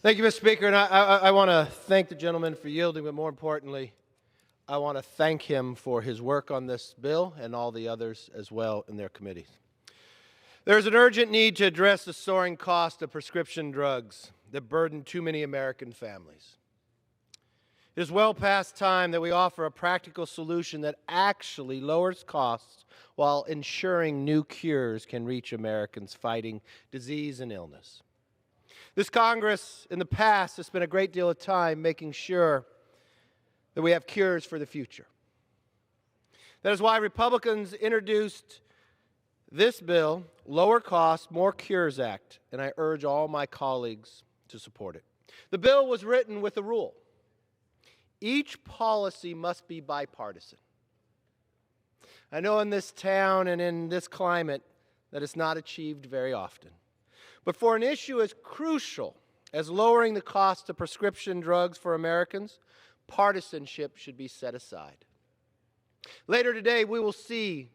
Thank you, Mr. Speaker, and I want to thank the gentleman for yielding, but more importantly, I want to thank him for his work on this bill and all the others as well in their committees. There is an urgent need to address the soaring cost of prescription drugs that burden too many American families. It is well past time that we offer a practical solution that actually lowers costs while ensuring new cures can reach Americans fighting disease and illness. This Congress, in the past, has spent a great deal of time making sure that we have cures for the future. That is why Republicans introduced this bill, Lower Cost, More Cures Act, and I urge all my colleagues to support it. The bill was written with a rule. Each policy must be bipartisan. I know in this town and in this climate that it's not achieved very often. But for an issue as crucial as lowering the cost of prescription drugs for Americans, partisanship should be set aside. Later today, we will see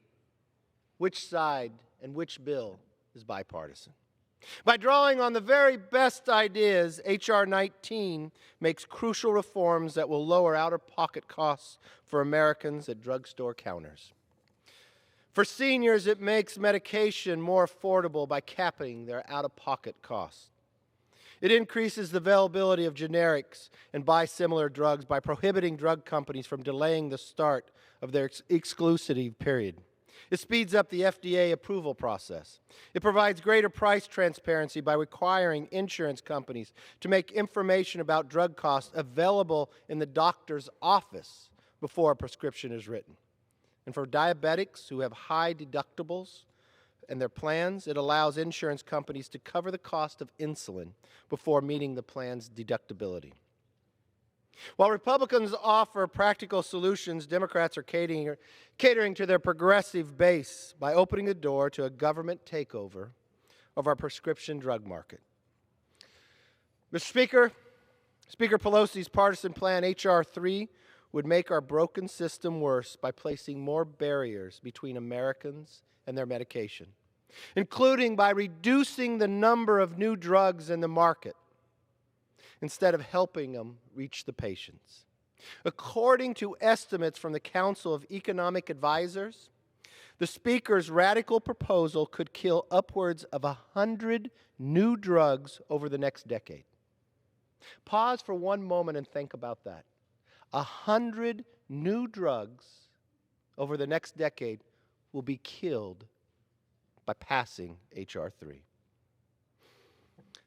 which side and which bill is bipartisan. By drawing on the very best ideas, H.R. 19 makes crucial reforms that will lower out-of-pocket costs for Americans at drugstore counters. For seniors, it makes medication more affordable by capping their out-of-pocket costs. It increases the availability of generics and biosimilar drugs by prohibiting drug companies from delaying the start of their exclusivity period. It speeds up the FDA approval process. It provides greater price transparency by requiring insurance companies to make information about drug costs available in the doctor's office before a prescription is written. And for diabetics who have high deductibles and their plans, it allows insurance companies to cover the cost of insulin before meeting the plan's deductibility. While Republicans offer practical solutions, Democrats are catering to their progressive base by opening the door to a government takeover of our prescription drug market. Mr. Speaker, Speaker Pelosi's partisan plan, H.R. 3, would make our broken system worse by placing more barriers between Americans and their medication, including by reducing the number of new drugs in the market instead of helping them reach the patients. According to estimates from the Council of Economic Advisors, the Speaker's radical proposal could kill upwards of 100 new drugs over the next decade. Pause for one moment and think about that. 100 new drugs over the next decade will be killed by passing H.R. 3.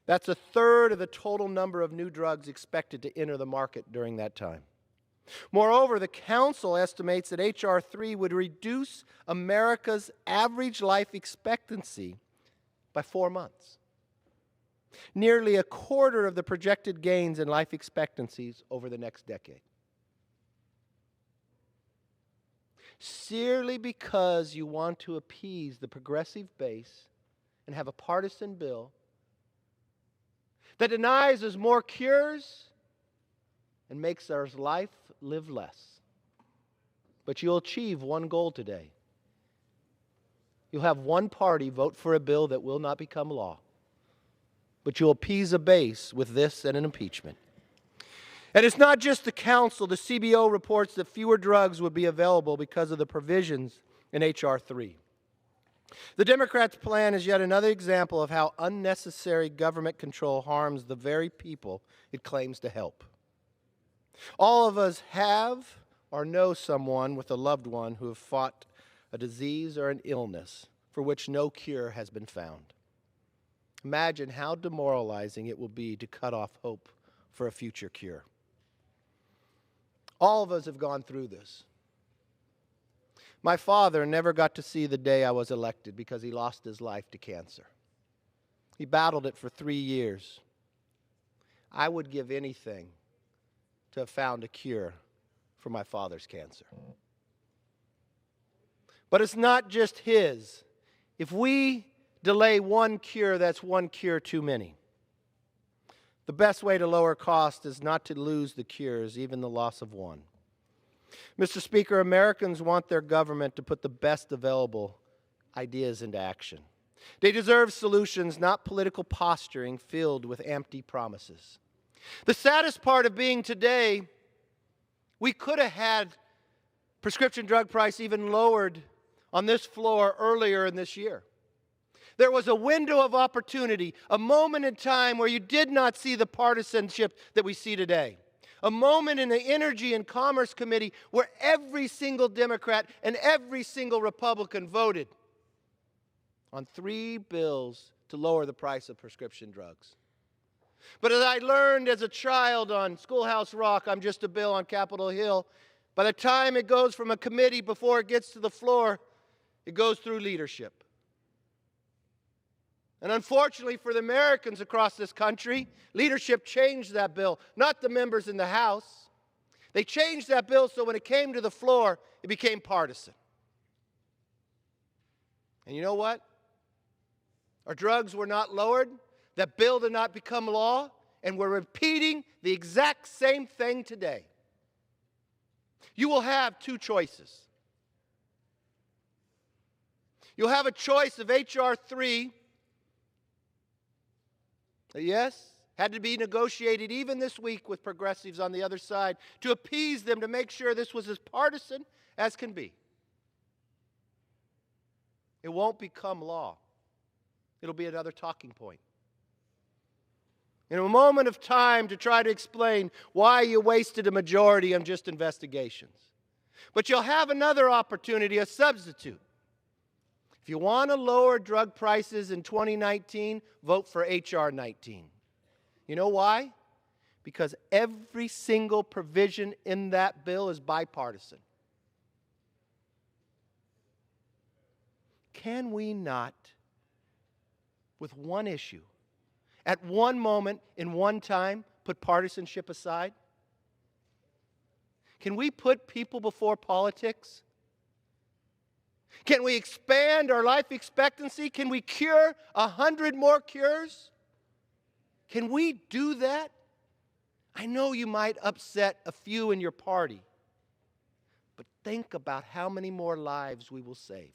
That's a third of the total number of new drugs expected to enter the market during that time. Moreover, the Council estimates that H.R. 3 would reduce America's average life expectancy by 4 months. Nearly a quarter of the projected gains in life expectancies over the next decade. Seriously, because you want to appease the progressive base and have a partisan bill that denies us more cures and makes our life live less. But you'll achieve one goal today. You'll have one party vote for a bill that will not become law. But you'll appease a base with this and an impeachment. And it's not just the Council. The CBO reports that fewer drugs would be available because of the provisions in H.R. 3. The Democrats' plan is yet another example of how unnecessary government control harms the very people it claims to help. All of us have or know someone with a loved one who have fought a disease or an illness for which no cure has been found. Imagine how demoralizing it will be to cut off hope for a future cure. All of us have gone through this. My father never got to see the day I was elected because he lost his life to cancer. He battled it for 3 years. I would give anything to have found a cure for my father's cancer. But it's not just his. If we delay one cure, that's one cure too many. The best way to lower cost is not to lose the cures, even the loss of one. Mr. Speaker, Americans want their government to put the best available ideas into action. They deserve solutions, not political posturing filled with empty promises. The saddest part of being today, we could have had prescription drug price even lowered on this floor earlier in this year. There was a window of opportunity, a moment in time where you did not see the partisanship that we see today. A moment in the Energy and Commerce Committee where every single Democrat and every single Republican voted on 3 bills to lower the price of prescription drugs. But as I learned as a child on Schoolhouse Rock, I'm just a bill on Capitol Hill, by the time it goes from a committee before it gets to the floor, it goes through leadership. And unfortunately for the Americans across this country, leadership changed that bill, not the members in the House. They changed that bill so when it came to the floor, it became partisan. And you know what? Our drugs were not lowered. That bill did not become law. And we're repeating the exact same thing today. You will have 2 choices. You'll have a choice of H.R. 3. Yes, had to be negotiated even this week with progressives on the other side to appease them, to make sure this was as partisan as can be. It won't become law. It'll be another talking point. In a moment of time to try to explain why you wasted a majority on just investigations. But you'll have another opportunity, a substitute. If you want to lower drug prices in 2019, vote for H.R. 19. You know why? Because every single provision in that bill is bipartisan. Can we not, with one issue, at one moment, in one time, put partisanship aside? Can we put people before politics? Can we expand our life expectancy? Can we cure 100 more cures? Can we do that? I know you might upset a few in your party, but think about how many more lives we will save.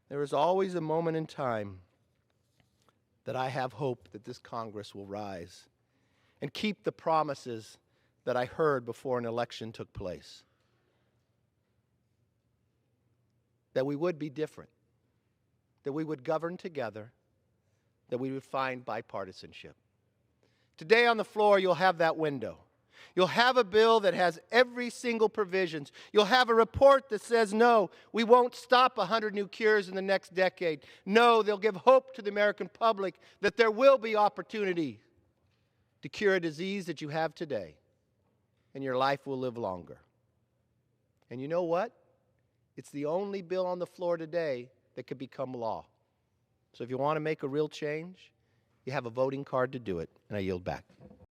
There is always a moment in time that I have hope that this Congress will rise and keep the promises that I heard before an election took place. That we would be different, that we would govern together, that we would find bipartisanship. Today on the floor, you'll have that window. You'll have a bill that has every single provisions. You'll have a report that says, no, we won't stop 100 new cures in the next decade. No, they'll give hope to the American public that there will be opportunity to cure a disease that you have today, and your life will live longer. And you know what? It's the only bill on the floor today that could become law. So if you want to make a real change, you have a voting card to do it, and I yield back.